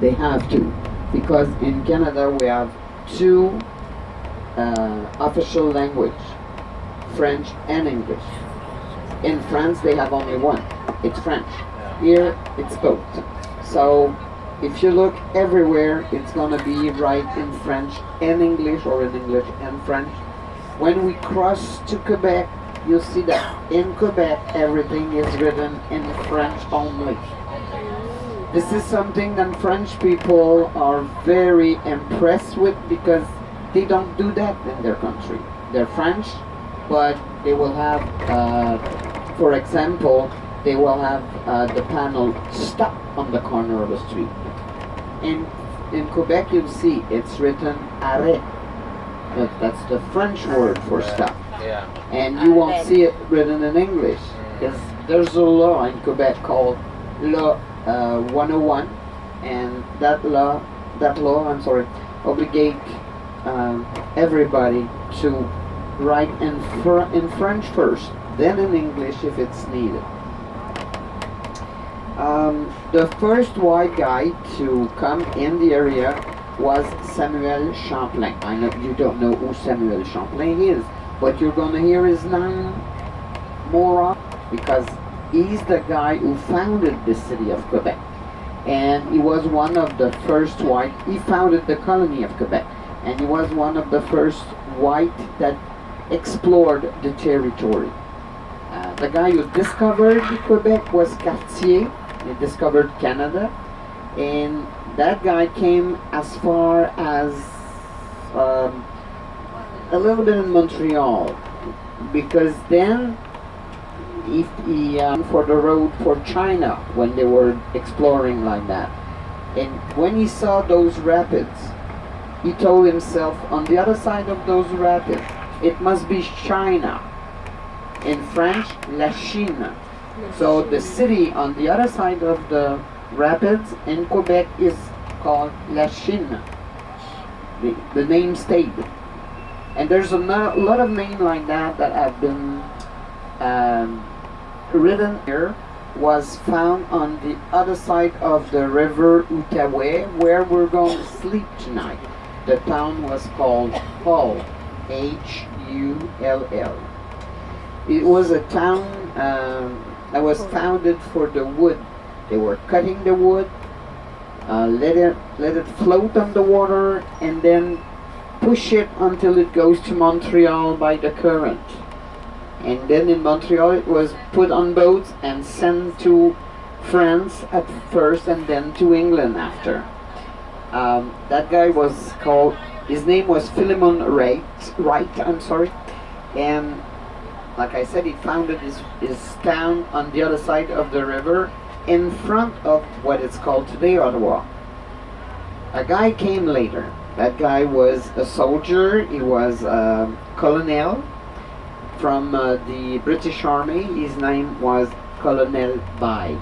They have to, because in Canada we have two official language, French and English. In France they have only one, it's French. Here it's both. So if you look everywhere, it's gonna be right in French and English, or in English and French. When we cross to Quebec, you'll see that in Quebec everything is written in French only. This is something that French people are very impressed with, because they don't do that in their country. They're French, but they will have, for example, they will have the panel stop on the corner of the street. In Quebec, you'll see it's written arrêt. That's the French word for stop. Yeah. And you won't see it written in English, because there's a law in Quebec called Law 101, and that law, obligate everybody to write in French first, then in English if it's needed. The first white guy to come in the area was Samuel Champlain. I know you don't know who Samuel Champlain is, but you're going to hear his name more often, because he's the guy who founded the city of Quebec. And he was one of the first white, he founded the colony of Quebec, and he was one of the first white that explored the territory. The guy who discovered Quebec was Cartier. He discovered Canada, and that guy came as far as a little bit in Montreal, because then he for the road for China when they were exploring like that. And when he saw those rapids, he told himself, on the other side of those rapids, it must be China. In French, la Chine. So the city on the other side of the rapids in Quebec is called La Chine. The name stayed. And there's a lot of names like that that have been written here, was found on the other side of the river Outaouais, where we're going to sleep tonight. The town was called Hull, Hull. It was a town that was founded for the wood. They were cutting the wood, let it float on the water, and then push it until it goes to Montreal by the current. And then in Montreal it was put on boats and sent to France at first, and then to England after. That guy was called, his name was Philemon Wright, and like I said, he founded his town on the other side of the river, in front of what is called today Ottawa. A guy came later. That guy was a soldier. He was a colonel from the British Army. His name was Colonel By.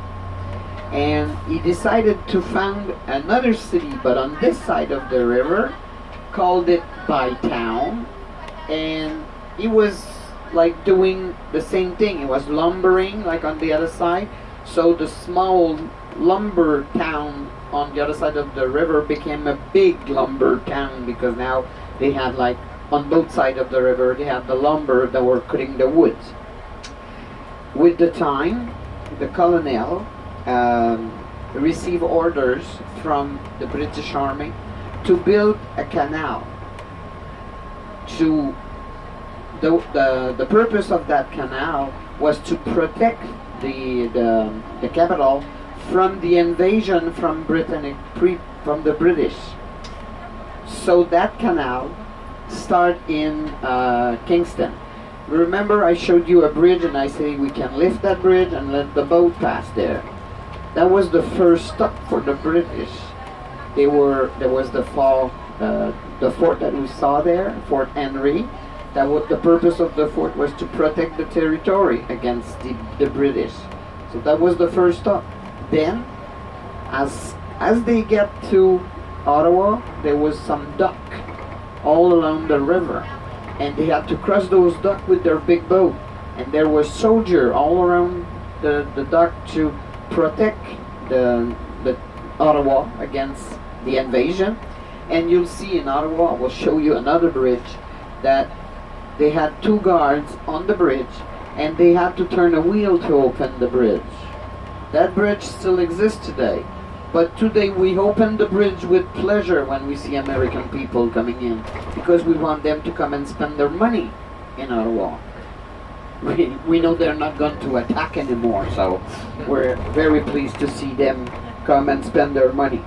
And he decided to found another city, but on this side of the river, called it Bytown. And he was like doing the same thing. He was lumbering like on the other side. So the small lumber town on the other side of the river became a big lumber town, because now they had, like, on both sides of the river, they had the lumber that were cutting the woods. With the time, the colonel received orders from the British Army to build a canal. The purpose of that canal was to protect the capital from the invasion from from the British. So that canal started in Kingston. Remember, I showed you a bridge, and I say we can lift that bridge and let the boat pass there. That was the first stop for the British. There was the fort that we saw there, Fort Henry. The purpose of the fort was to protect the territory against the British. So that was the first stop. Then, as they get to Ottawa, there was some duck all along the river, and they had to cross those duck with their big boat. And there was soldier all around the duck to protect Ottawa against the invasion. And you'll see in Ottawa, we'll show you another bridge that they had 2 guards on the bridge and they had to turn a wheel to open the bridge. That bridge still exists today. But today we open the bridge with pleasure when we see American people coming in, because we want them to come and spend their money in Ottawa. We know they're not going to attack anymore, so we're very pleased to see them come and spend their money.